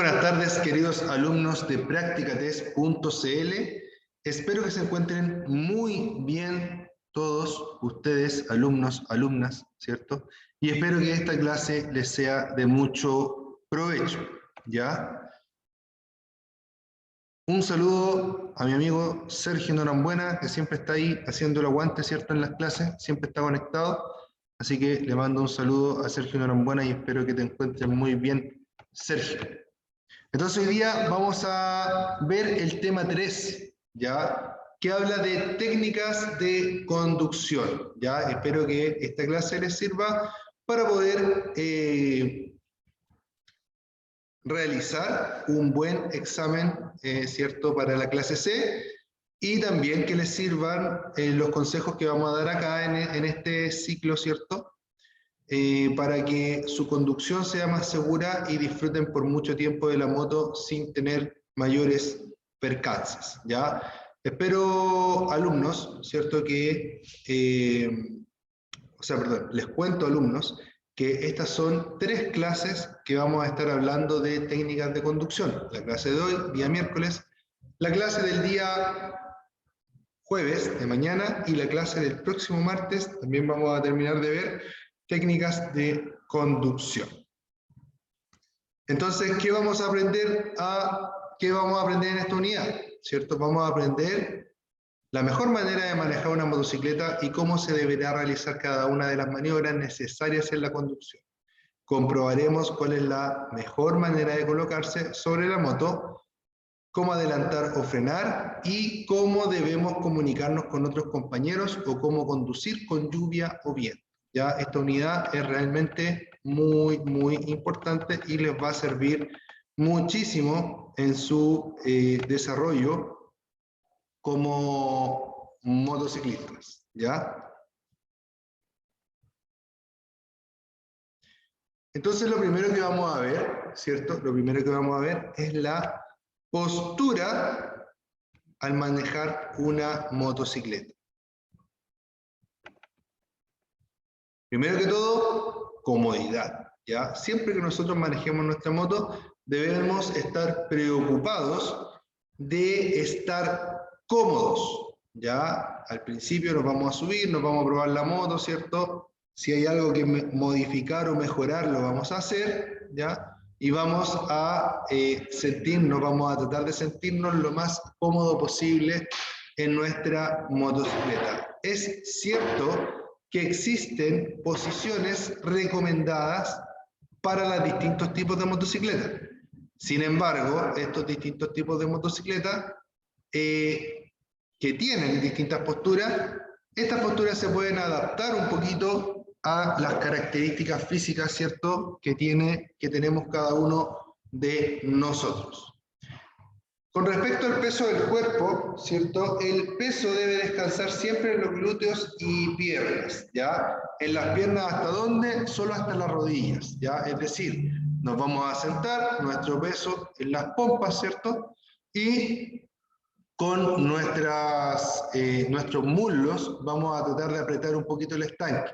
Muy buenas tardes, queridos alumnos de practicatest.cl. Espero que se encuentren muy bien todos ustedes, alumnos, alumnas, ¿cierto? Y espero que esta clase les sea de mucho provecho, ¿ya? Un saludo a mi amigo Sergio Norambuena, que siempre está ahí haciendo el aguante, ¿cierto? En las clases, siempre está conectado. Así que le mando un saludo a Sergio Norambuena y espero que te encuentres muy bien, Sergio. Entonces hoy día vamos a ver el tema 3, ¿ya? Que habla de técnicas de conducción, ¿ya? Espero que esta clase les sirva para poder realizar un buen examen, ¿cierto? Para la clase C, y también que les sirvan los consejos que vamos a dar acá en este ciclo, ¿cierto? Para que su conducción sea más segura y disfruten por mucho tiempo de la moto sin tener mayores percances, ¿ya? Espero, alumnos, ¿cierto? Les cuento, alumnos, que estas son 3 clases que vamos a estar hablando de técnicas de conducción. La clase de hoy, día miércoles, la clase del día jueves, de mañana, y la clase del próximo martes, también vamos a terminar de ver técnicas de conducción. Entonces, ¿qué vamos a aprender en esta unidad? ¿Cierto? Vamos a aprender la mejor manera de manejar una motocicleta y cómo se deberá realizar cada una de las maniobras necesarias en la conducción. Comprobaremos cuál es la mejor manera de colocarse sobre la moto, cómo adelantar o frenar y cómo debemos comunicarnos con otros compañeros o cómo conducir con lluvia o viento. Ya esta unidad es realmente muy, muy importante y les va a servir muchísimo en su desarrollo como motociclistas, ¿ya? Entonces lo primero que vamos a ver, ¿cierto? Lo primero que vamos a ver es la postura al manejar una motocicleta. Primero que todo, comodidad, ¿ya? Siempre que nosotros manejemos nuestra moto, debemos estar preocupados de estar cómodos, ¿ya? Al principio nos vamos a subir, nos vamos a probar la moto, ¿cierto? Si hay algo que modificar o mejorar, lo vamos a hacer, ¿ya? Y vamos a vamos a tratar de sentirnos lo más cómodo posible en nuestra motocicleta. Es cierto que existen posiciones recomendadas para los distintos tipos de motocicletas. Sin embargo, estos distintos tipos de motocicletas que tienen distintas posturas, estas posturas se pueden adaptar un poquito a las características físicas, ¿cierto?, que tenemos cada uno de nosotros. Con respecto al peso del cuerpo, ¿cierto? El peso debe descansar siempre en los glúteos y piernas, ¿ya? En las piernas, ¿hasta dónde? Solo hasta las rodillas, ¿ya? Es decir, nos vamos a sentar, nuestro peso en las pompas, ¿cierto? Y con nuestros muslos vamos a tratar de apretar un poquito el estanque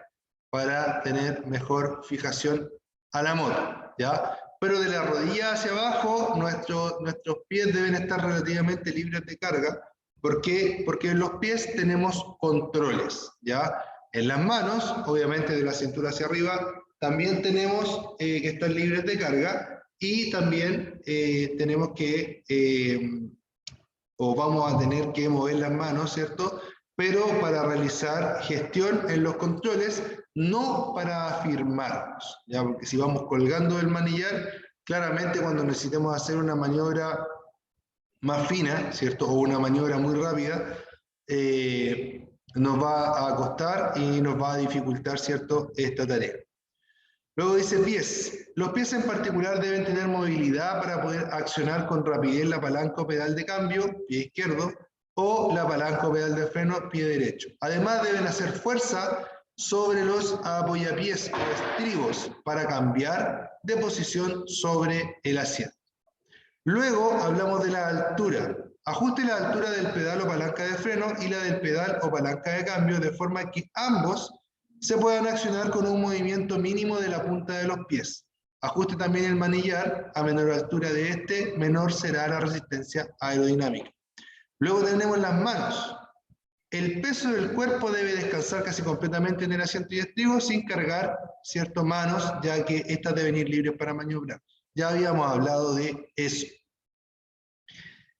para tener mejor fijación a la moto, ¿ya? Pero de la rodilla hacia abajo, nuestros pies deben estar relativamente libres de carga. ¿Por qué? Porque en los pies tenemos controles, ¿ya? En las manos, obviamente de la cintura hacia arriba, también tenemos que estar libres de carga y también tenemos que, o vamos a tener que mover las manos, ¿cierto? Pero para realizar gestión en los controles, no para afirmarnos, ¿ya? Porque si vamos colgando del manillar, claramente cuando necesitemos hacer una maniobra más fina, ¿cierto? O una maniobra muy rápida, nos va a costar y nos va a dificultar, ¿cierto?, esta tarea. Luego dice pies. Los pies en particular deben tener movilidad para poder accionar con rapidez la palanca o pedal de cambio, pie izquierdo, o la palanca o pedal de freno, pie derecho. Además deben hacer fuerza sobre los apoyapiés o estribos para cambiar de posición sobre el asiento. Luego hablamos de la altura. Ajuste la altura del pedal o palanca de freno y la del pedal o palanca de cambio de forma que ambos se puedan accionar con un movimiento mínimo de la punta de los pies. Ajuste también el manillar, a menor altura de este, menor será la resistencia aerodinámica. Luego tenemos las manos. El peso del cuerpo debe descansar casi completamente en el asiento y estribo sin cargar, ¿cierto?, manos, ya que estas deben ir libres para maniobrar. Ya habíamos hablado de eso.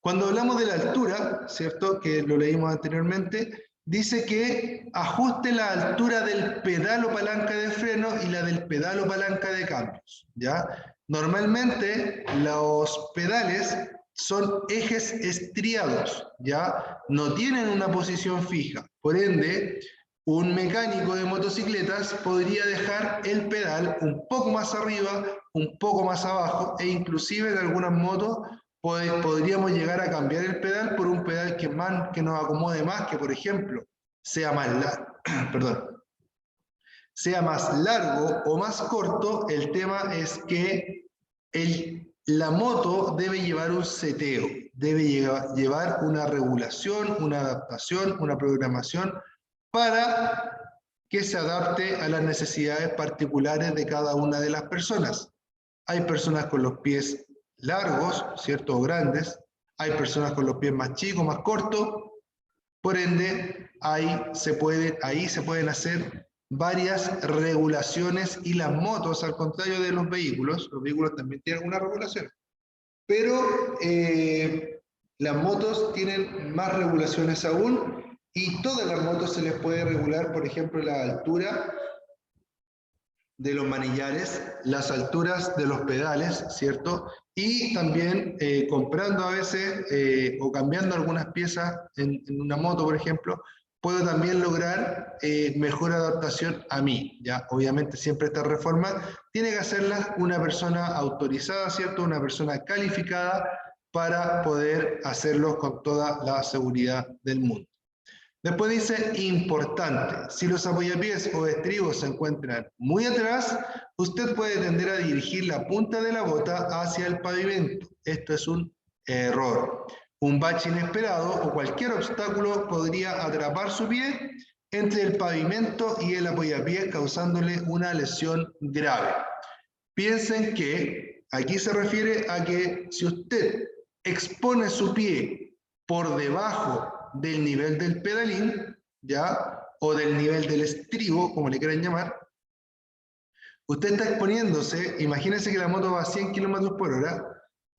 Cuando hablamos de la altura, ¿cierto?, que lo leímos anteriormente, dice que ajuste la altura del pedal o palanca de freno y la del pedal o palanca de cambios, ¿ya? Normalmente los pedales son ejes estriados, ¿ya? No tienen una posición fija. Por ende, un mecánico de motocicletas podría dejar el pedal un poco más arriba, un poco más abajo, e inclusive en algunas motos podríamos llegar a cambiar el pedal por un pedal que nos acomode más, que por ejemplo sea más, sea más largo o más corto. El tema es que la moto debe llevar un seteo, debe llevar una regulación, una adaptación, una programación para que se adapte a las necesidades particulares de cada una de las personas. Hay personas con los pies largos, ¿cierto?, o grandes, hay personas con los pies más chicos, más cortos, por ende, ahí se pueden hacer varias regulaciones, y las motos, al contrario de los vehículos también tienen algunas regulaciones, pero las motos tienen más regulaciones aún, y todas las motos se les puede regular, por ejemplo, la altura de los manillares, las alturas de los pedales, ¿cierto? Y también comprando a veces o cambiando algunas piezas en una moto, por ejemplo, puedo también lograr mejor adaptación a mí, ¿ya? Obviamente siempre esta reforma tiene que hacerla una persona autorizada, ¿cierto? Una persona calificada para poder hacerlo con toda la seguridad del mundo. Después dice, importante, si los apoyapiés o estribos se encuentran muy atrás, usted puede tender a dirigir la punta de la bota hacia el pavimento. Esto es un error. Un bache inesperado o cualquier obstáculo podría atrapar su pie entre el pavimento y el apoyapiés, causándole una lesión grave. Piensen que aquí se refiere a que si usted expone su pie por debajo del nivel del pedalín, ¿ya?, o del nivel del estribo, como le quieran llamar, usted está exponiéndose. Imagínense que la moto va a 100 km/h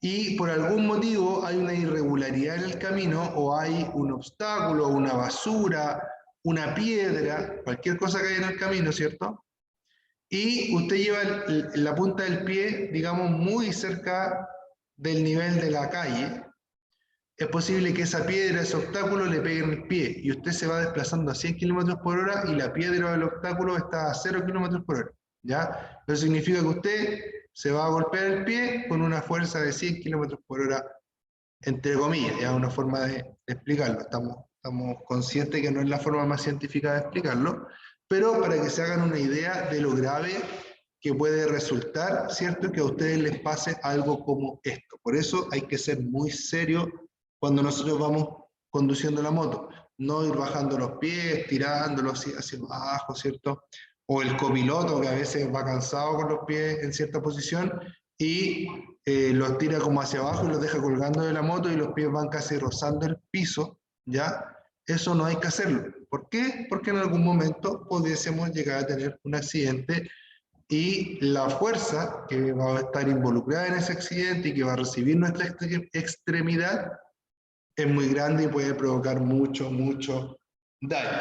y por algún motivo hay una irregularidad en el camino, o hay un obstáculo, una basura, una piedra, cualquier cosa que haya en el camino, ¿cierto? Y usted lleva la punta del pie, digamos, muy cerca del nivel de la calle. Es posible que esa piedra, ese obstáculo, le pegue en el pie, y usted se va desplazando a 100 km/h y la piedra o el obstáculo está a 0 km/h, ¿ya? Eso significa que usted se va a golpear el pie con una fuerza de 100 km/h, entre comillas, ya una forma de explicarlo. Estamos conscientes que no es la forma más científica de explicarlo, pero para que se hagan una idea de lo grave que puede resultar, ¿cierto?, que a ustedes les pase algo como esto. Por eso hay que ser muy serio cuando nosotros vamos conduciendo la moto. No ir bajando los pies, tirándolos hacia abajo, ¿cierto? O el copiloto, que a veces va cansado con los pies en cierta posición y los tira como hacia abajo y los deja colgando de la moto y los pies van casi rozando el piso, ¿ya? Eso no hay que hacerlo. ¿Por qué? Porque en algún momento pudiésemos llegar a tener un accidente, y la fuerza que va a estar involucrada en ese accidente y que va a recibir nuestra extremidad es muy grande y puede provocar mucho daño.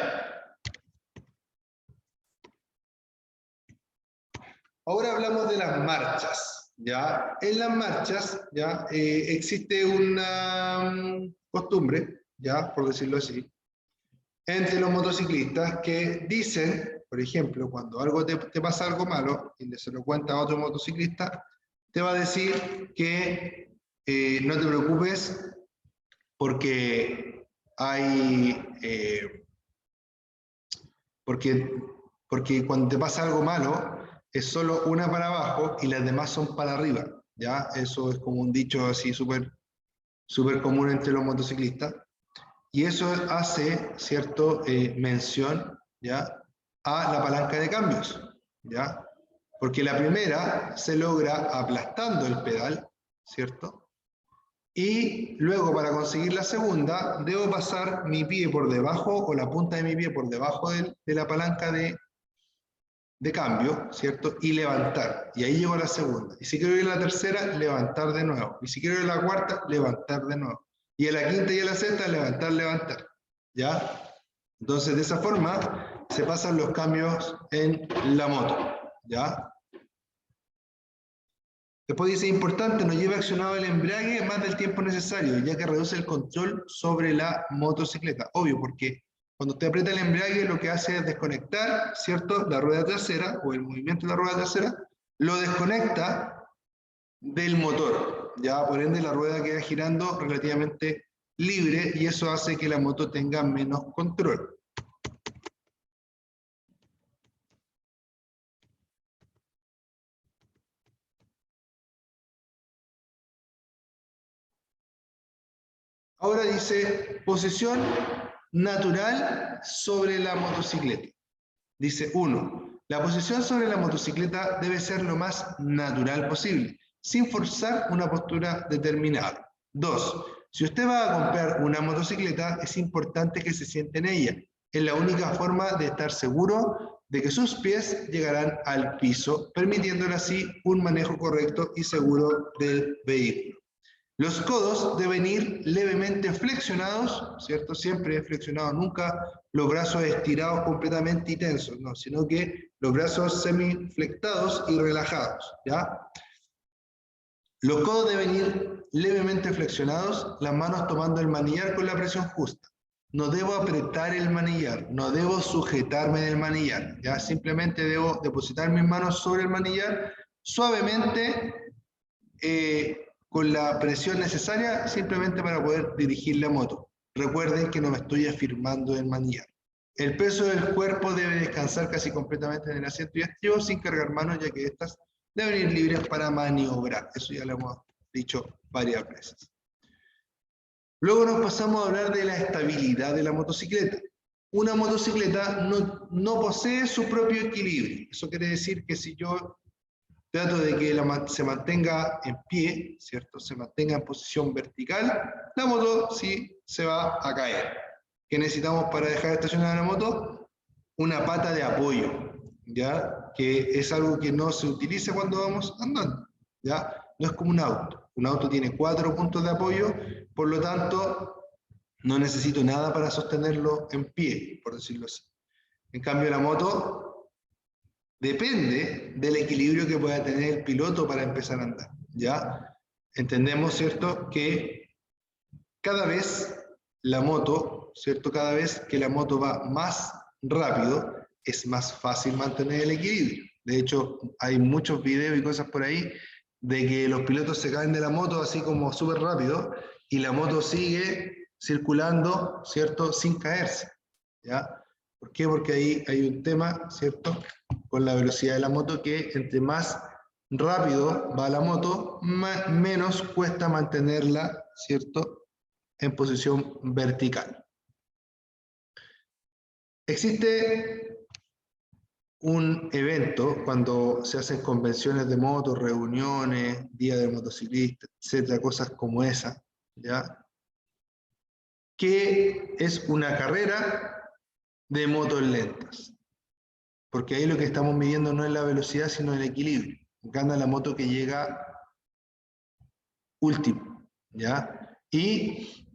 Ahora hablamos de las marchas, ¿ya? En las marchas, ¿ya?, existe una costumbre, ¿ya?, por decirlo así, entre los motociclistas, que dicen, por ejemplo, cuando te pasa algo malo y se lo cuenta a otro motociclista, te va a decir que no te preocupes porque porque cuando te pasa algo malo es solo una para abajo y las demás son para arriba, ¿ya? Eso es como un dicho así súper común entre los motociclistas. Y eso hace, ¿cierto?, mención, ¿ya?, a la palanca de cambios, ¿ya? Porque la primera se logra aplastando el pedal, ¿cierto? Y luego para conseguir la segunda, debo pasar mi pie por debajo o la punta de mi pie por debajo de la palanca de cambio, ¿cierto? Y levantar. Y ahí llego a la segunda. Y si quiero ir a la tercera, levantar de nuevo. Y si quiero ir a la cuarta, levantar de nuevo. Y a la quinta y a la sexta, levantar, levantar. ¿Ya? Entonces, de esa forma, se pasan los cambios en la moto. ¿Ya? Después dice, importante, no lleve accionado el embrague más del tiempo necesario, ya que reduce el control sobre la motocicleta. Obvio, porque cuando usted aprieta el embrague, lo que hace es desconectar, ¿cierto?, la rueda trasera, o el movimiento de la rueda trasera, lo desconecta del motor. Ya, por ende, la rueda queda girando relativamente libre, y eso hace que la moto tenga menos control. Ahora dice, posición natural sobre la motocicleta. Dice, 1. La posición sobre la motocicleta debe ser lo más natural posible, sin forzar una postura determinada. 2. Si usted va a comprar una motocicleta, es importante que se siente en ella. Es la única forma de estar seguro de que sus pies llegarán al piso, permitiéndole así un manejo correcto y seguro del vehículo. Los codos deben ir levemente flexionados, ¿cierto? Siempre flexionados, nunca los brazos estirados completamente y tensos, no, sino que los brazos semiflectados y relajados, ¿ya? Los codos deben ir levemente flexionados, las manos tomando el manillar con la presión justa. No debo apretar el manillar, no debo sujetarme del manillar, ¿ya? Simplemente debo depositar mis manos sobre el manillar suavemente, con la presión necesaria simplemente para poder dirigir la moto. Recuerden que no me estoy afirmando en manillar. El peso del cuerpo debe descansar casi completamente en el asiento y estribo sin cargar manos, ya que estas deben ir libres para maniobrar. Eso ya lo hemos dicho varias veces. Luego nos pasamos a hablar de la estabilidad de la motocicleta. Una motocicleta no posee su propio equilibrio. Eso quiere decir que si yo trato de que se mantenga en pie, ¿cierto? Se mantenga en posición vertical, la moto sí se va a caer. ¿Qué necesitamos para dejar estacionada la moto? Una pata de apoyo, ¿ya? Que es algo que no se utiliza cuando vamos andando, ¿ya? No es como un auto. Un auto tiene 4 puntos de apoyo, por lo tanto, no necesito nada para sostenerlo en pie, por decirlo así. En cambio, la moto depende del equilibrio que pueda tener el piloto para empezar a andar, ¿ya? Entendemos, ¿cierto?, que cada vez la moto, ¿cierto?, cada vez que la moto va más rápido, es más fácil mantener el equilibrio. De hecho, hay muchos videos y cosas por ahí de que los pilotos se caen de la moto así como súper rápido y la moto sigue circulando, ¿cierto?, sin caerse, ¿ya? ¿Por qué? Porque ahí hay un tema, ¿cierto?, con la velocidad de la moto, que entre más rápido va la moto, menos cuesta mantenerla, ¿cierto?, en posición vertical. Existe un evento cuando se hacen convenciones de moto, reuniones, día de motociclistas, etcétera, cosas como esa, ¿ya?, que es una carrera de motos lentas. Porque ahí lo que estamos midiendo no es la velocidad, sino el equilibrio. Gana la moto que llega último, ¿ya? Y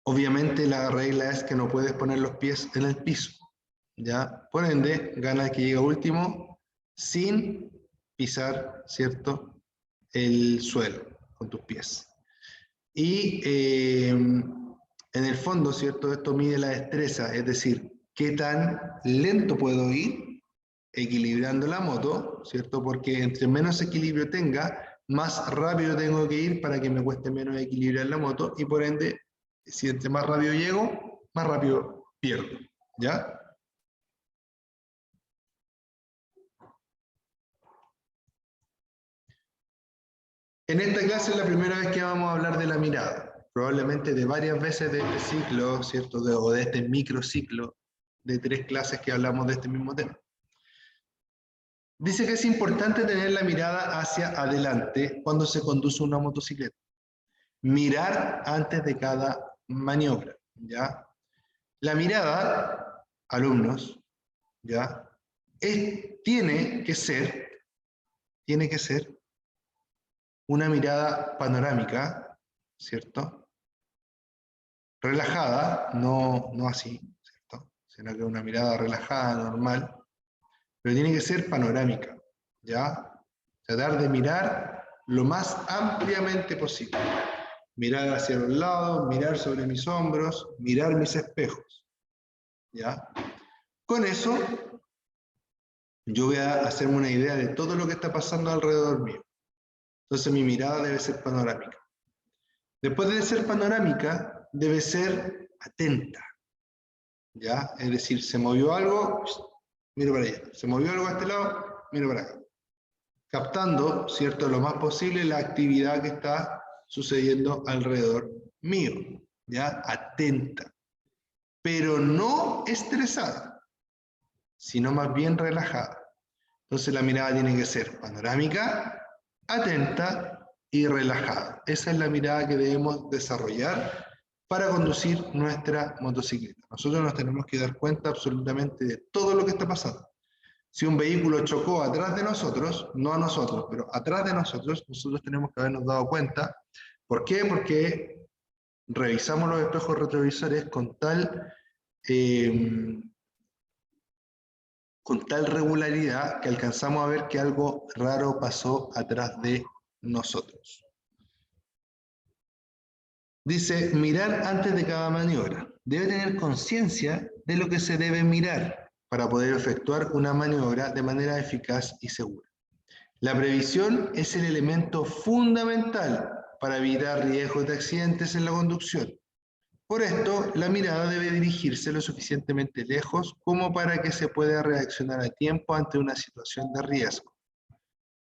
obviamente la regla es que no puedes poner los pies en el piso, ¿ya? Por ende, gana el que llega último sin pisar, ¿cierto?, el suelo con tus pies. Y en el fondo, ¿cierto?, esto mide la destreza, es decir, qué tan lento puedo ir equilibrando la moto, ¿cierto? Porque entre menos equilibrio tenga, más rápido tengo que ir para que me cueste menos equilibrar la moto, y por ende, si entre más rápido llego, más rápido pierdo, ¿ya? En esta clase es la primera vez que vamos a hablar de la mirada, probablemente de varias veces de este ciclo, ¿cierto? O de este microciclo de 3 clases que hablamos de este mismo tema. Dice que es importante tener la mirada hacia adelante cuando se conduce una motocicleta. Mirar antes de cada maniobra, ¿ya? La mirada, alumnos, ¿ya? Tiene que ser una mirada panorámica, ¿cierto? Relajada, no así, ¿cierto? Sino que una mirada relajada, normal, pero tiene que ser panorámica, ¿ya? Tratar de mirar lo más ampliamente posible. Mirar hacia los lados, mirar sobre mis hombros, mirar mis espejos, ¿ya? Con eso, yo voy a hacerme una idea de todo lo que está pasando alrededor mío. Entonces mi mirada debe ser panorámica. Después de ser panorámica, debe ser atenta, ¿ya? Es decir, se movió algo, miro para allá. Se movió algo a este lado, miro para acá. Captando, ¿cierto?, lo más posible la actividad que está sucediendo alrededor mío, ¿ya? Atenta. Pero no estresada, sino más bien relajada. Entonces la mirada tiene que ser panorámica, atenta y relajada. Esa es la mirada que debemos desarrollar para conducir nuestra motocicleta. Nosotros nos tenemos que dar cuenta absolutamente de todo lo que está pasando. Si un vehículo chocó atrás de nosotros, no a nosotros, pero atrás de nosotros, nosotros tenemos que habernos dado cuenta. ¿Por qué? Porque revisamos los espejos retrovisores con tal regularidad que alcanzamos a ver que algo raro pasó atrás de nosotros. Dice, mirar antes de cada maniobra. Debe tener conciencia de lo que se debe mirar para poder efectuar una maniobra de manera eficaz y segura. La previsión es el elemento fundamental para evitar riesgos de accidentes en la conducción. Por esto, la mirada debe dirigirse lo suficientemente lejos como para que se pueda reaccionar a tiempo ante una situación de riesgo.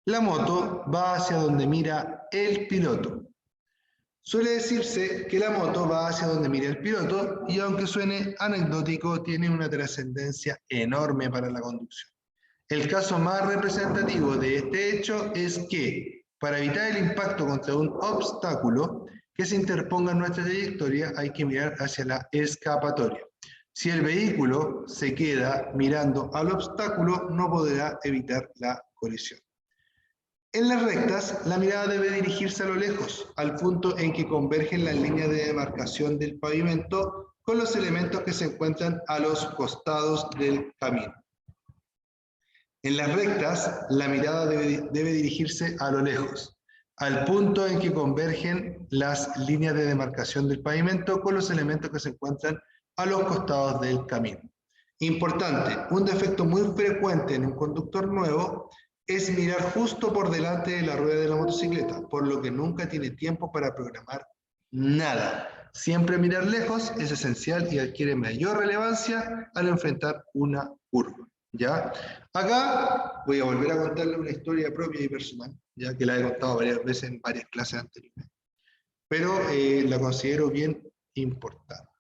La moto va hacia donde mira el piloto. Suele decirse que la moto va hacia donde mira el piloto y aunque suene anecdótico, tiene una trascendencia enorme para la conducción. El caso más representativo de este hecho es que, para evitar el impacto contra un obstáculo que se interponga en nuestra trayectoria, hay que mirar hacia la escapatoria. Si el vehículo se queda mirando al obstáculo, no podrá evitar la colisión. En las rectas, la mirada debe dirigirse a lo lejos, al punto en que convergen las líneas de demarcación del pavimento con los elementos que se encuentran a los costados del camino. En las rectas, la mirada debe dirigirse a lo lejos, al punto en que convergen las líneas de demarcación del pavimento con los elementos que se encuentran a los costados del camino. Importante, un defecto muy frecuente en un conductor nuevo es mirar justo por delante de la rueda de la motocicleta, por lo que nunca tiene tiempo para programar nada. Siempre mirar lejos es esencial y adquiere mayor relevancia al enfrentar una curva. ¿Ya? Acá voy a volver a contarle una historia propia y personal, ya que la he contado varias veces en varias clases anteriores, pero la considero bien importante.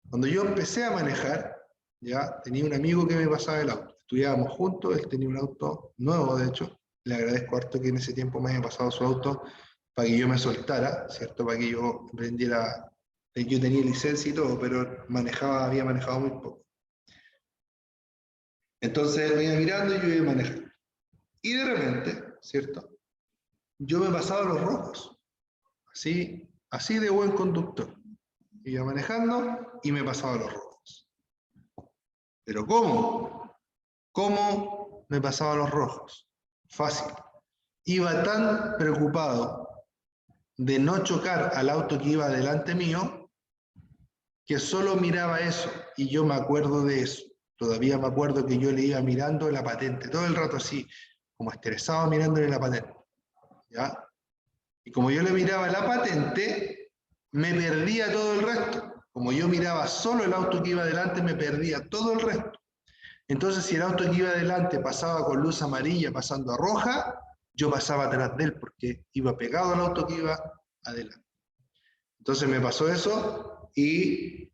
Cuando yo empecé a manejar, ya tenía un amigo que me pasaba el auto. Estudiábamos juntos, él tenía un auto nuevo, de hecho. Le agradezco harto que en ese tiempo me haya pasado su auto para que yo me soltara, ¿cierto? Para que yo aprendiera. Yo tenía licencia y todo, pero había manejado muy poco. Entonces él me iba mirando y yo iba manejando. Y de repente, ¿cierto? Yo me pasaba los rojos. Así de buen conductor. Iba manejando y me pasaba los rojos. ¿Pero cómo? ¿Cómo me pasaba los rojos? Fácil. Iba tan preocupado de no chocar al auto que iba delante mío que solo miraba eso. Y yo me acuerdo de eso. Todavía me acuerdo que yo le iba mirando la patente, todo el rato así, como estresado mirándole la patente. ¿Ya? Y como yo le miraba la patente, me perdía todo el resto. Como yo miraba solo el auto que iba delante, me perdía todo el resto. Entonces, si el auto que iba adelante pasaba con luz amarilla pasando a roja, yo pasaba atrás de él porque iba pegado al auto que iba adelante. Entonces me pasó eso y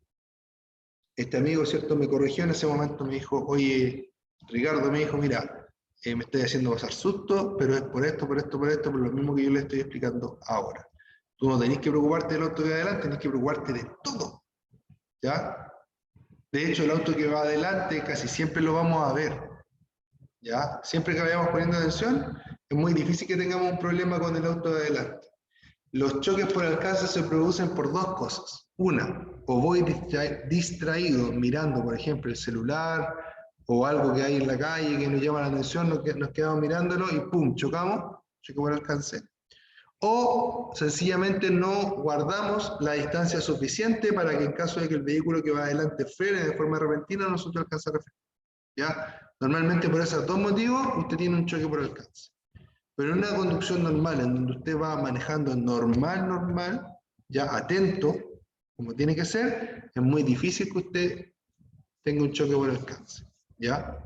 este amigo, ¿cierto?, me corrigió en ese momento, me dijo, oye, Ricardo, me dijo, mira, me estoy haciendo pasar susto, pero es por esto, por lo mismo que yo le estoy explicando ahora. Tú no tenés que preocuparte del auto que va adelante, tenés que preocuparte de todo, ¿ya? De hecho, el auto que va adelante casi siempre lo vamos a ver, ¿ya? Siempre que vayamos poniendo atención, es muy difícil que tengamos un problema con el auto de adelante. Los choques por alcance se producen por dos cosas. Una, o voy distraído mirando, por ejemplo, el celular o algo que hay en la calle que nos llama la atención, nos quedamos mirándolo y ¡pum! Chocamos, choque por alcance. O sencillamente no guardamos la distancia suficiente para que en caso de que el vehículo que va adelante frene de forma repentina, nosotros alcanzar a frenar. ¿Ya? Normalmente por esos dos motivos usted tiene un choque por alcance. Pero en una conducción normal, en donde usted va manejando normal, ya atento, como tiene que ser, es muy difícil que usted tenga un choque por alcance, ¿ya?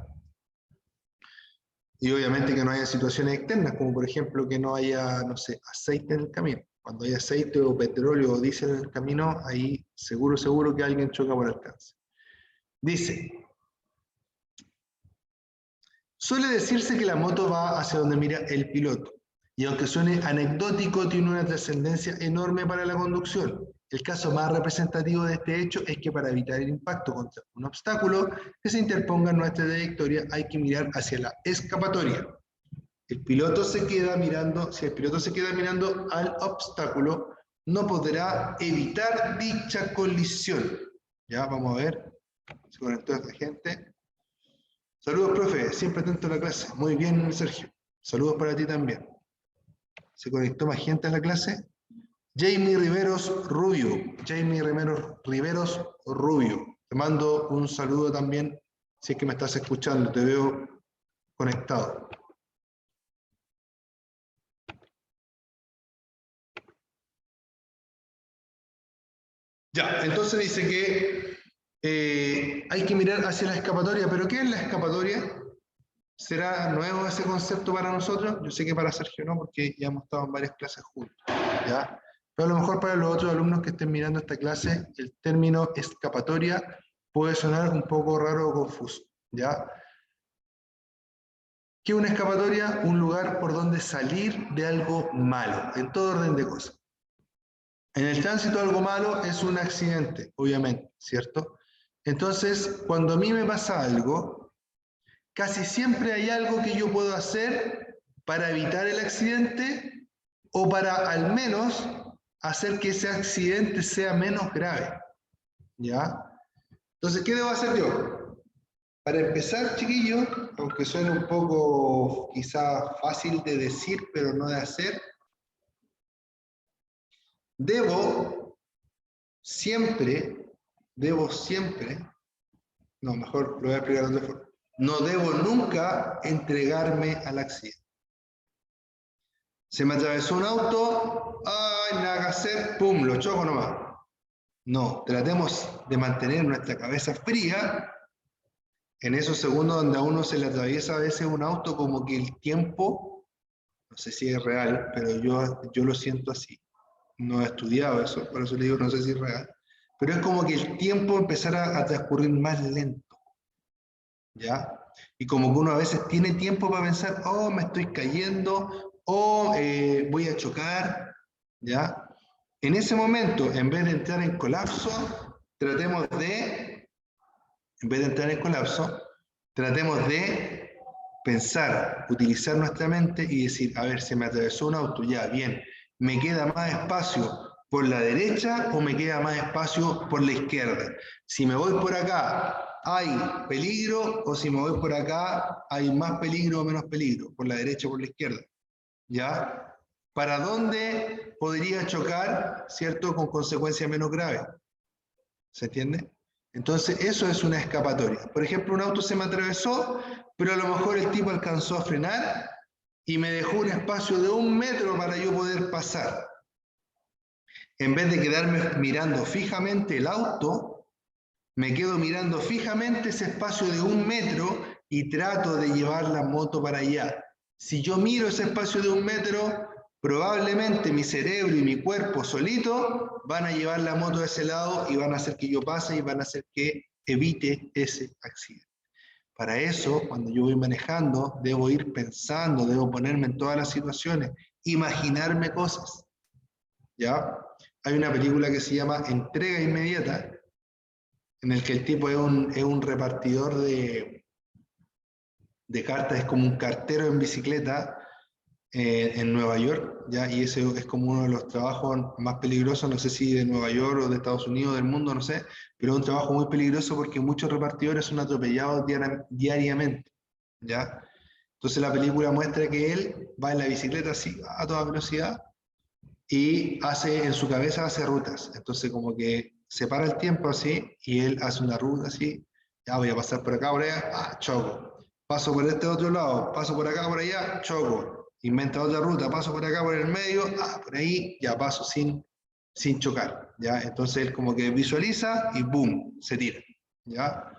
Y obviamente que no haya situaciones externas, como por ejemplo que no haya, no sé, aceite en el camino. Cuando hay aceite o petróleo o diésel en el camino, ahí seguro que alguien choca por alcance. Dice, suele decirse que la moto va hacia donde mira el piloto, y aunque suene anecdótico, tiene una trascendencia enorme para la conducción. El caso más representativo de este hecho es que para evitar el impacto contra un obstáculo que se interponga en nuestra trayectoria, hay que mirar hacia la escapatoria. El piloto se queda mirando, si el piloto se queda mirando al obstáculo, no podrá evitar dicha colisión. Ya, vamos a ver. Se conectó esta gente. Saludos, profe, siempre atento a la clase. Muy bien, Sergio. Saludos para ti también. Se conectó más gente a la clase. Jamie Riveros Rubio. Jamie Riveros Rubio. Te mando un saludo también, si es que me estás escuchando. Te veo conectado. Ya, entonces dice que hay que mirar hacia la escapatoria. ¿Pero qué es la escapatoria? ¿Será nuevo ese concepto para nosotros? Yo sé que para Sergio no, porque ya hemos estado en varias clases juntos, ¿ya? Pero a lo mejor para los otros alumnos que estén mirando esta clase, el término escapatoria puede sonar un poco raro o confuso, ¿ya? ¿Qué es una escapatoria? Un lugar por donde salir de algo malo, en todo orden de cosas. En el tránsito algo malo es un accidente, obviamente, ¿cierto? Entonces, cuando a mí me pasa algo, casi siempre hay algo que yo puedo hacer para evitar el accidente o para al menos hacer que ese accidente sea menos grave, ¿ya? Entonces, ¿qué debo hacer yo? Para empezar, chiquillos, aunque suene un poco quizá fácil de decir, pero no de hacer, debo siempre, no, mejor lo voy a explicar de otra forma, no debo nunca entregarme al accidente. Se me atravesó un auto, ay, nada que hacer, pum, lo choco nomás. No, tratemos de mantener nuestra cabeza fría en esos segundos donde a uno se le atraviesa a veces un auto, como que el tiempo, no sé si es real, pero yo lo siento así. No he estudiado eso, por eso le digo, no sé si es real. Pero es como que el tiempo empezara a transcurrir más lento, ¿ya? Y como que uno a veces tiene tiempo para pensar, oh, me estoy cayendo, o voy a chocar, ¿ya? En ese momento, en vez de entrar en colapso, tratemos de pensar, utilizar nuestra mente y decir, a ver, se me atravesó un auto, ya, bien, ¿me queda más espacio por la derecha o me queda más espacio por la izquierda? Si me voy por acá, ¿hay peligro? O si me voy por acá, ¿hay más peligro o menos peligro? ¿Por la derecha o por la izquierda? ¿Ya? ¿Para dónde podría chocar, cierto, con consecuencias menos graves? ¿Se entiende? Entonces, eso es una escapatoria. Por ejemplo, un auto se me atravesó, pero a lo mejor el tipo alcanzó a frenar y me dejó un espacio de 1 metro para yo poder pasar. En vez de quedarme mirando fijamente el auto, me quedo mirando fijamente ese espacio de 1 metro y trato de llevar la moto para allá. Si yo miro ese espacio de 1 metro, probablemente mi cerebro y mi cuerpo solito van a llevar la moto a ese lado y van a hacer que yo pase y van a hacer que evite ese accidente. Para eso, cuando yo voy manejando, debo ir pensando, debo ponerme en todas las situaciones, imaginarme cosas, ¿ya? Hay una película que se llama Entrega Inmediata, en el que el tipo es un repartidor de cartas, es como un cartero en bicicleta en Nueva York, ¿ya? Y ese es como uno de los trabajos más peligrosos, no sé si de Nueva York o de Estados Unidos, del mundo, no sé, pero es un trabajo muy peligroso porque muchos repartidores son atropellados diariamente, ¿ya? Entonces la película muestra que él va en la bicicleta así, a toda velocidad, y en su cabeza hace rutas. Entonces como que separa el tiempo así, y él hace una ruta así, ya voy a pasar por acá, por allá, choco. Paso por este otro lado, paso por acá, por allá, choco. Inventa otra ruta, paso por acá, por el medio, por ahí, ya paso sin chocar, ¿ya? Entonces él como que visualiza y ¡boom! Se tira, ¿ya?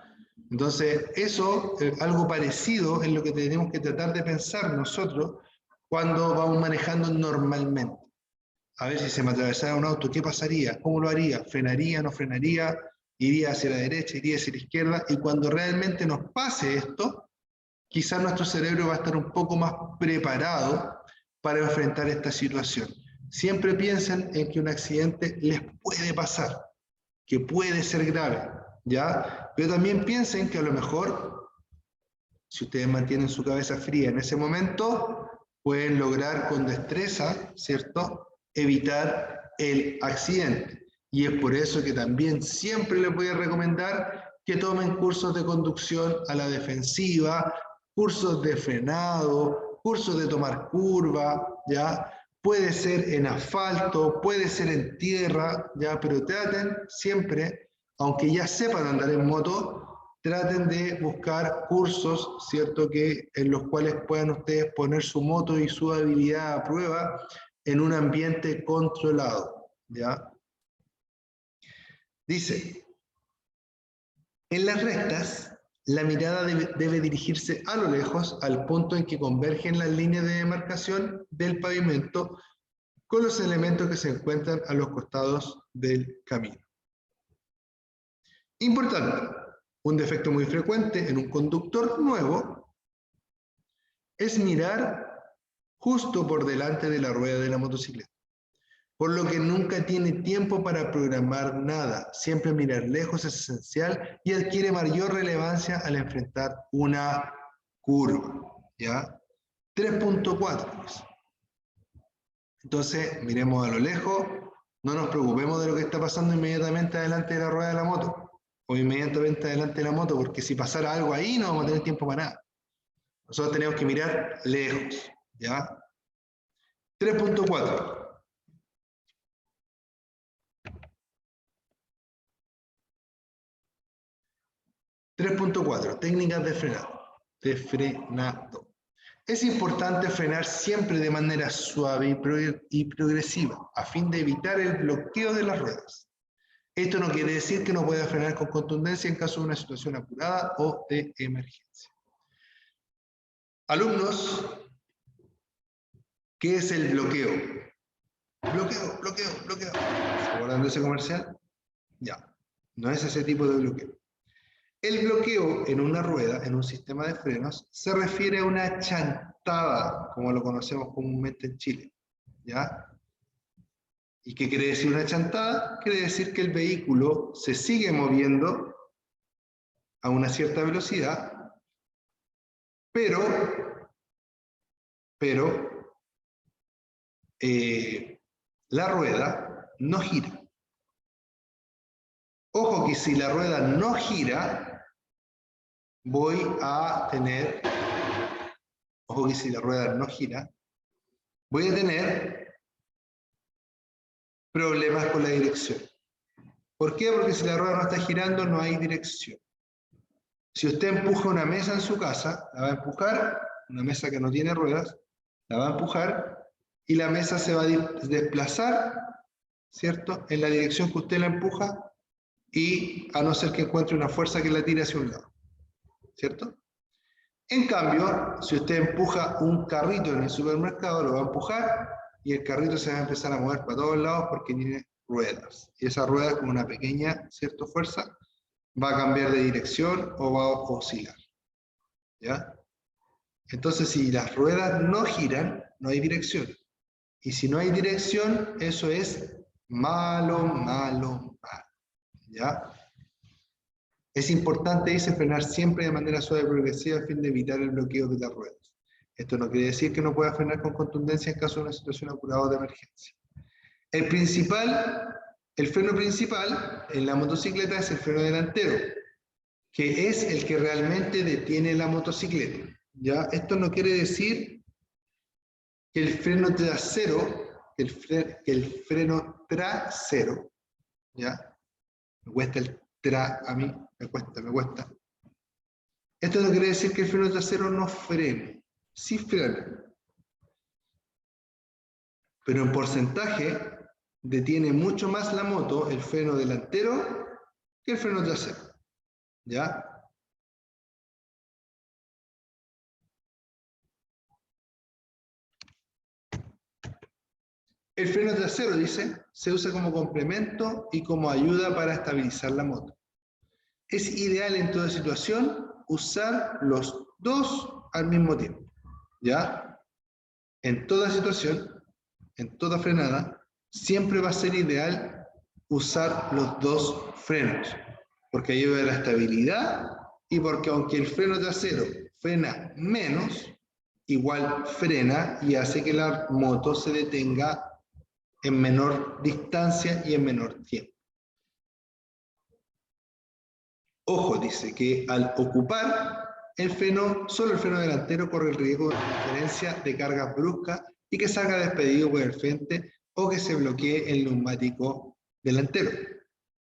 Entonces eso, algo parecido es lo que tenemos que tratar de pensar nosotros cuando vamos manejando normalmente. A ver si se me atravesara un auto, ¿qué pasaría? ¿Cómo lo haría? ¿Frenaría? ¿No frenaría? ¿Iría hacia la derecha? ¿Iría hacia la izquierda? Y cuando realmente nos pase esto, quizás nuestro cerebro va a estar un poco más preparado para enfrentar esta situación. Siempre piensen en que un accidente les puede pasar, que puede ser grave, ¿ya? Pero también piensen que a lo mejor, si ustedes mantienen su cabeza fría en ese momento, pueden lograr con destreza, ¿cierto?, evitar el accidente. Y es por eso que también siempre les voy a recomendar que tomen cursos de conducción a la defensiva, cursos de frenado, cursos de tomar curva, ¿ya? Puede ser en asfalto, puede ser en tierra, ¿ya? Pero traten siempre, aunque ya sepan andar en moto, traten de buscar cursos, ¿cierto?, en los cuales puedan ustedes poner su moto y su habilidad a prueba en un ambiente controlado, ¿ya? Dice, en las rectas, la mirada debe dirigirse a lo lejos, al punto en que convergen las líneas de demarcación del pavimento con los elementos que se encuentran a los costados del camino. Importante, un defecto muy frecuente en un conductor nuevo es mirar justo por delante de la rueda de la motocicleta, por lo que nunca tiene tiempo para programar nada. Siempre mirar lejos es esencial y adquiere mayor relevancia al enfrentar una curva, ¿ya? 3.4. Entonces, miremos a lo lejos, no nos preocupemos de lo que está pasando inmediatamente adelante de la rueda de la moto, o inmediatamente adelante de la moto, porque si pasara algo ahí no vamos a tener tiempo para nada. Nosotros tenemos que mirar lejos, ¿ya? 3.4. Técnicas de frenado. Es importante frenar siempre de manera suave y progresiva, a fin de evitar el bloqueo de las ruedas. Esto no quiere decir que no pueda frenar con contundencia en caso de una situación apurada o de emergencia. Alumnos, ¿qué es el bloqueo? Bloqueo. ¿Se acuerdan de ese comercial? Ya, no es ese tipo de bloqueo. El bloqueo en una rueda, en un sistema de frenos, se refiere a una chantada, como lo conocemos comúnmente en Chile, ¿ya? ¿Y qué quiere decir una chantada? Quiere decir que el vehículo se sigue moviendo a una cierta velocidad, pero la rueda no gira. Ojo que si la rueda no gira, voy a tener problemas con la dirección. ¿Por qué? Porque si la rueda no está girando, no hay dirección. Si usted empuja una mesa en su casa, la va a empujar, una mesa que no tiene ruedas, la va a empujar y la mesa se va a desplazar, ¿cierto?, en la dirección que usted la empuja, y a no ser que encuentre una fuerza que la tire hacia un lado, ¿cierto? En cambio, si usted empuja un carrito en el supermercado, lo va a empujar y el carrito se va a empezar a mover para todos lados porque tiene ruedas. Y esa rueda, con una pequeña, ¿cierto?, fuerza, va a cambiar de dirección o va a oscilar. ¿Ya? Entonces, si las ruedas no giran, no hay dirección. Y si no hay dirección, eso es malo, malo, malo. ¿Ya? Es importante, dice, frenar siempre de manera suave y progresiva a fin de evitar el bloqueo de las ruedas. Esto no quiere decir que no pueda frenar con contundencia en caso de una situación apurada o de emergencia. El freno principal en la motocicleta es el freno delantero, que es el que realmente detiene la motocicleta. ¿Ya? Esto no quiere decir que el freno trasero, ¿ya? Me cuesta el tra, a mí me cuesta. Esto no quiere decir que el freno trasero no frene, sí frena, pero en porcentaje detiene mucho más la moto, el freno delantero, que el freno trasero. ¿Ya? El freno trasero, dice, se usa como complemento y como ayuda para estabilizar la moto. Es ideal en toda situación usar los dos al mismo tiempo. ¿Ya? En toda situación, en toda frenada, siempre va a ser ideal usar los dos frenos, porque ayuda a la estabilidad y porque aunque el freno trasero frena menos, igual frena y hace que la moto se detenga en menor distancia y en menor tiempo. Ojo, dice que al ocupar el freno, solo el freno delantero corre el riesgo de transferencia de cargas bruscas y que salga despedido por el frente o que se bloquee el neumático delantero.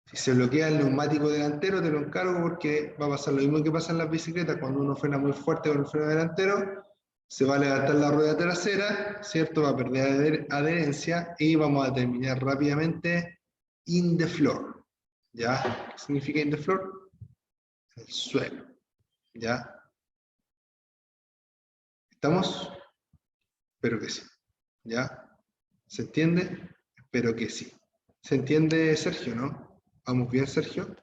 Si se bloquea el neumático delantero, te lo encargo porque va a pasar lo mismo que pasa en las bicicletas. Cuando uno frena muy fuerte con el freno delantero, se va a levantar la rueda trasera, ¿cierto? Va a perder adherencia y vamos a terminar rápidamente in the floor. ¿Ya? ¿Qué significa in the floor? El suelo. ¿Ya? ¿Estamos? Espero que sí. ¿Ya? ¿Se entiende? Espero que sí. ¿Se entiende, Sergio, no? ¿Vamos bien, Sergio?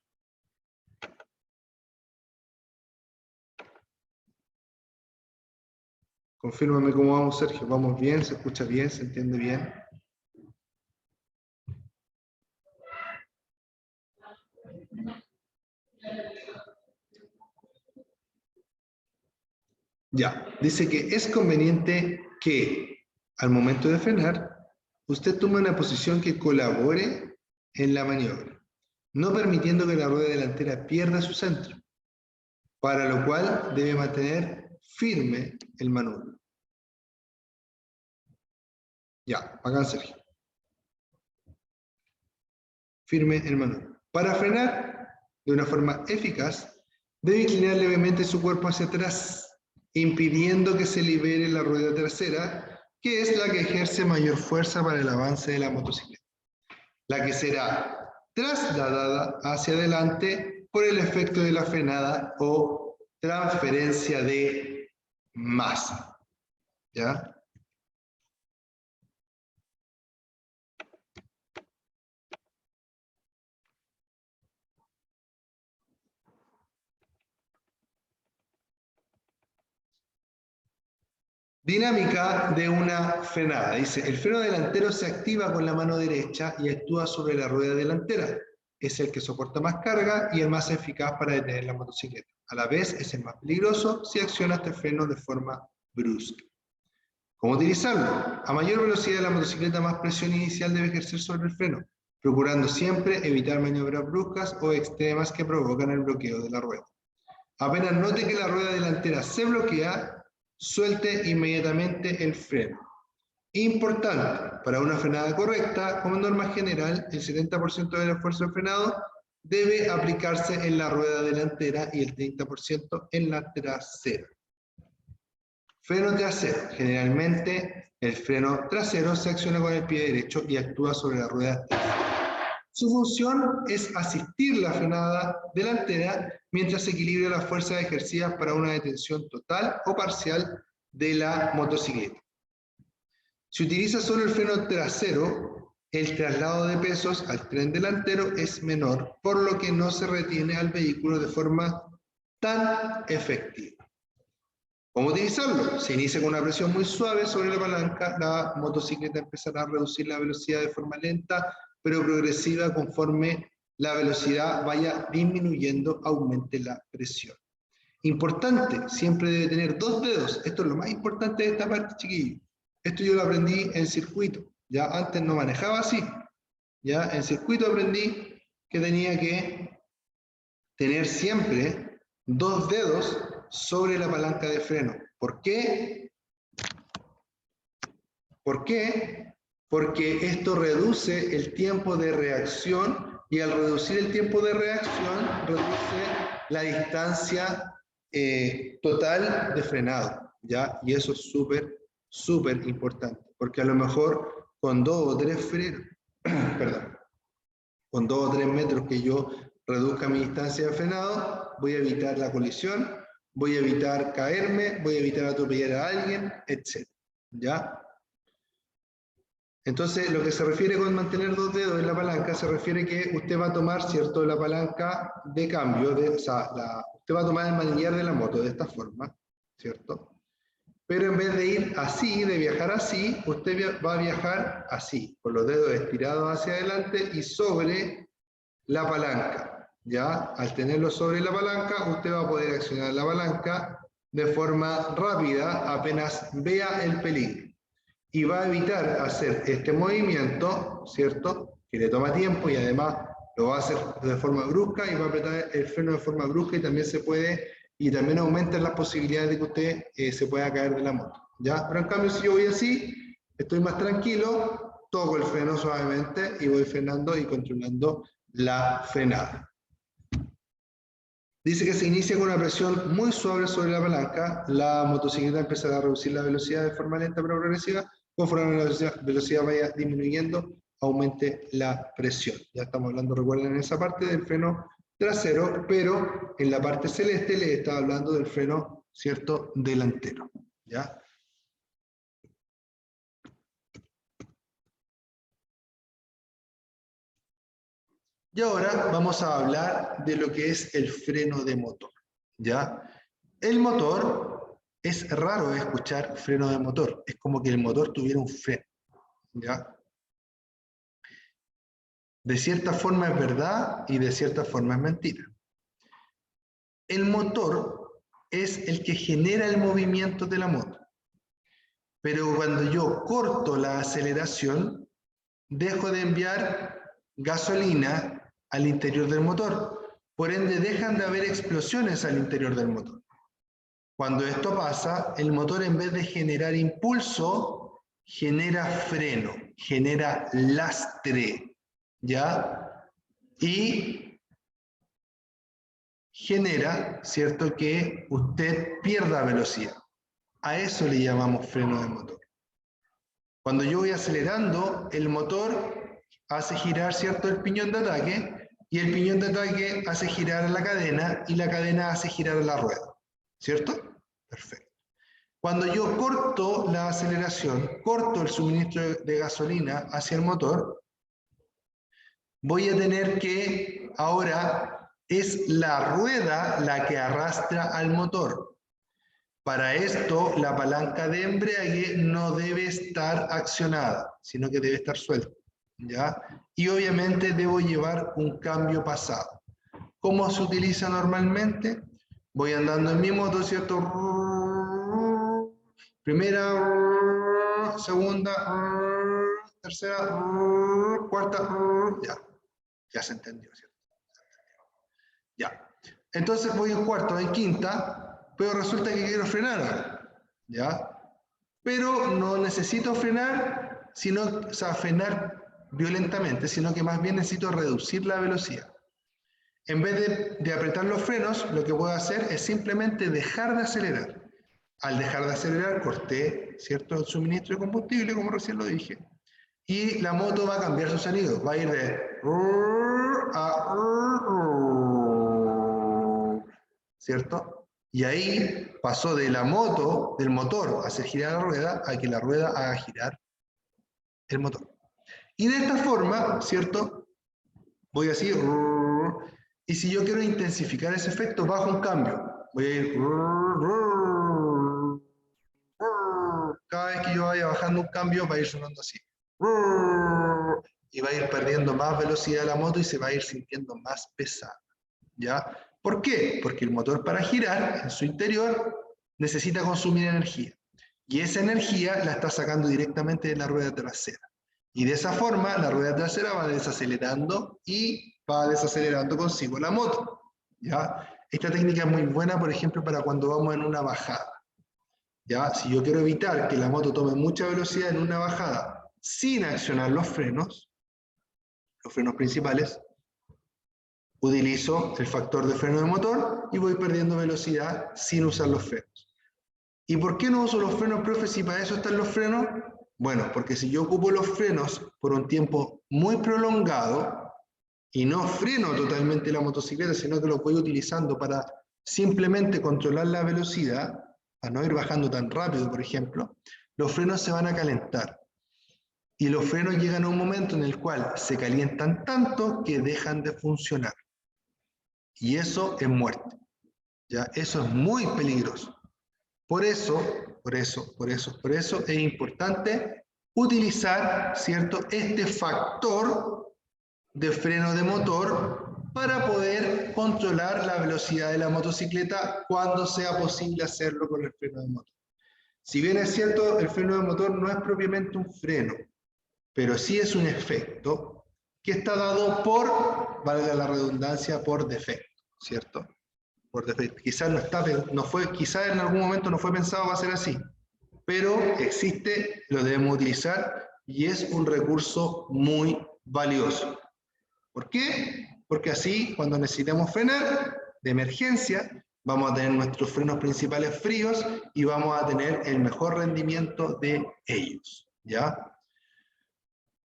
Confírmame cómo vamos, Sergio. ¿Vamos bien? ¿Se escucha bien? ¿Se entiende bien? Ya, dice que es conveniente que al momento de frenar, usted tome una posición que colabore en la maniobra, no permitiendo que la rueda delantera pierda su centro, para lo cual debe mantener firme el manubrio. Ya, bacán, Sergio. Firme el manubrio. Para frenar de una forma eficaz, debe inclinar levemente su cuerpo hacia atrás, impidiendo que se libere la rueda trasera, que es la que ejerce mayor fuerza para el avance de la motocicleta, la que será trasladada hacia adelante por el efecto de la frenada o transferencia de masa. ¿Ya? Dinámica de una frenada. Dice, el freno delantero se activa con la mano derecha y actúa sobre la rueda delantera. Es el que soporta más carga y el más eficaz para detener la motocicleta. A la vez es el más peligroso si acciona este freno de forma brusca. ¿Cómo utilizarlo? A mayor velocidad la motocicleta, más presión inicial debe ejercer sobre el freno, procurando siempre evitar maniobras bruscas o extremas que provocan el bloqueo de la rueda. Apenas note que la rueda delantera se bloquea, suelte inmediatamente el freno. Importante, para una frenada correcta, como norma general, el 70% del esfuerzo de frenado debe aplicarse en la rueda delantera y el 30% en la trasera. Freno trasero. Generalmente, el freno trasero se acciona con el pie derecho y actúa sobre la rueda trasera. Su función es asistir la frenada delantera mientras se equilibra las fuerzas ejercidas para una detención total o parcial de la motocicleta. Si utiliza solo el freno trasero, el traslado de pesos al tren delantero es menor, por lo que no se retiene al vehículo de forma tan efectiva. ¿Cómo utilizarlo? Se inicia con una presión muy suave sobre la palanca, la motocicleta empezará a reducir la velocidad de forma lenta, pero progresiva conforme la velocidad vaya disminuyendo, aumente la presión. Importante, siempre debe tener 2 dedos. Esto es lo más importante de esta parte, chiquillos. Esto yo lo aprendí en circuito. Ya antes no manejaba así. Ya en circuito aprendí que tenía que tener siempre 2 dedos sobre la palanca de freno. ¿Por qué? ¿Por qué? Porque esto reduce el tiempo de reacción y al reducir el tiempo de reacción reduce la distancia total de frenado, ¿ya? Y eso es súper, súper importante, porque a lo mejor con 2 o 3 frenos, perdón, con 2 o 3 metros que yo reduzca mi distancia de frenado, voy a evitar la colisión, voy a evitar caerme, voy a evitar atropellar a alguien, etc. ¿Ya? Entonces, lo que se refiere con mantener 2 dedos en la palanca, se refiere que usted va a tomar, ¿cierto?, la palanca de cambio, o sea, usted va a tomar el manillar de la moto de esta forma, ¿cierto? Pero en vez de ir así, de viajar así, usted va a viajar así, con los dedos estirados hacia adelante y sobre la palanca, ¿ya? Al tenerlo sobre la palanca, usted va a poder accionar la palanca de forma rápida apenas vea el peligro. Y va a evitar hacer este movimiento, ¿cierto? Que le toma tiempo y además lo va a hacer de forma brusca y va a apretar el freno de forma brusca y también se puede, y también aumentan las posibilidades de que usted se pueda caer de la moto, ¿ya? Pero en cambio si yo voy así, estoy más tranquilo, toco el freno suavemente y voy frenando y controlando la frenada. Dice que se inicia con una presión muy suave sobre la palanca, la motocicleta empezará a reducir la velocidad de forma lenta pero progresiva, conforme la velocidad vaya disminuyendo, aumente la presión. Ya estamos hablando, recuerden, en esa parte del freno trasero, pero en la parte celeste les estaba hablando del freno, ¿cierto?, delantero. ¿Ya? Y ahora vamos a hablar de lo que es el freno de motor. ¿Ya? El motor, es raro escuchar freno de motor, es como que el motor tuviera un freno. ¿Ya? De cierta forma es verdad y de cierta forma es mentira. El motor es el que genera el movimiento de la moto. Pero cuando yo corto la aceleración, dejo de enviar gasolina al interior del motor. Por ende, dejan de haber explosiones al interior del motor. Cuando esto pasa, el motor, en vez de generar impulso, genera freno, genera lastre, ¿ya? Y genera, ¿cierto?, que usted pierda velocidad. A eso le llamamos freno de motor. Cuando yo voy acelerando, el motor hace girar, ¿cierto?, el piñón de ataque, y el piñón de ataque hace girar la cadena, y la cadena hace girar la rueda. ¿Cierto? Perfecto. Cuando yo corto la aceleración, corto el suministro de gasolina hacia el motor, voy a tener que, ahora, es la rueda la que arrastra al motor. Para esto, la palanca de embrague no debe estar accionada, sino que debe estar suelta, ¿ya? Y obviamente debo llevar un cambio pasado. ¿Cómo se utiliza normalmente? Voy andando en mi moto, ¿cierto? Primera, segunda, tercera, cuarta, ya se entendió, ¿cierto? Ya. Entonces voy en cuarto, en quinta, pero resulta que quiero frenar, ¿ya? Pero no necesito frenar, sino, o sea, frenar violentamente, sino que más bien necesito reducir la velocidad. En vez de apretar los frenos, lo que puedo hacer es simplemente dejar de acelerar. Al dejar de acelerar, corté, ¿cierto?, el suministro de combustible, como recién lo dije, y la moto va a cambiar su sonido, va a ir de a, ¿cierto? Y ahí pasó de la moto, del motor, a hacer girar la rueda, a que la rueda haga girar el motor. Y de esta forma, ¿cierto?, voy así, y si yo quiero intensificar ese efecto, bajo un cambio. Voy a ir, bajando un cambio, va a ir sonando así. Y va a ir perdiendo más velocidad la moto y se va a ir sintiendo más pesada. ¿Ya? ¿Por qué? Porque el motor para girar en su interior necesita consumir energía. Y esa energía la está sacando directamente de la rueda trasera. Y de esa forma la rueda trasera va desacelerando y va desacelerando consigo la moto. ¿Ya? Esta técnica es muy buena, por ejemplo, para cuando vamos en una bajada. ¿Ya? Si yo quiero evitar que la moto tome mucha velocidad en una bajada sin accionar los frenos principales, utilizo el factor de freno de motor y voy perdiendo velocidad sin usar los frenos. ¿Y por qué no uso los frenos, profe, si para eso están los frenos? Bueno, porque si yo ocupo los frenos por un tiempo muy prolongado y no freno totalmente la motocicleta, sino que lo voy utilizando para simplemente controlar la velocidad, para no ir bajando tan rápido, por ejemplo, los frenos se van a calentar. Y los frenos llegan a un momento en el cual se calientan tanto que dejan de funcionar. Y eso es muerte. ¿Ya? Eso es muy peligroso. Por eso es importante utilizar, ¿cierto?, este factor de freno de motor para poder controlar la velocidad de la motocicleta cuando sea posible hacerlo con el freno de motor. Si bien es cierto, el freno de motor no es propiamente un freno, pero sí es un efecto que está dado por, valga la redundancia, por defecto, ¿cierto? Por defecto. Quizás quizás en algún momento no fue pensado para ser así, pero existe, lo debemos utilizar y es un recurso muy valioso. ¿Por qué? Porque así, cuando necesitemos frenar de emergencia, vamos a tener nuestros frenos principales fríos y vamos a tener el mejor rendimiento de ellos, ¿ya?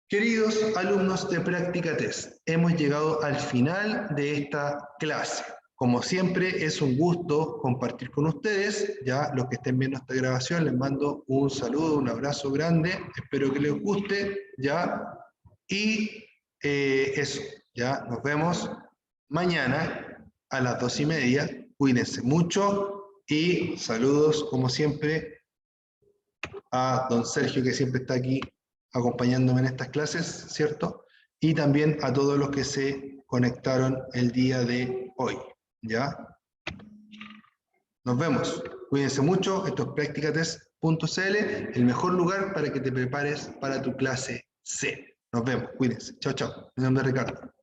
Queridos alumnos de Práctica Test, hemos llegado al final de esta clase. Como siempre, es un gusto compartir con ustedes. Ya los que estén viendo esta grabación, les mando un saludo, un abrazo grande. Espero que les guste, ¿ya? Y eso, ya nos vemos mañana a las 2:30. Cuídense mucho y saludos, como siempre, a don Sergio, que siempre está aquí acompañándome en estas clases, ¿cierto? Y también a todos los que se conectaron el día de hoy, ¿ya? Nos vemos. Cuídense mucho. Esto es practicatest.cl, el mejor lugar para que te prepares para tu clase C. Nos vemos. Cuídense. Chao, chao. Mi nombre es Ricardo.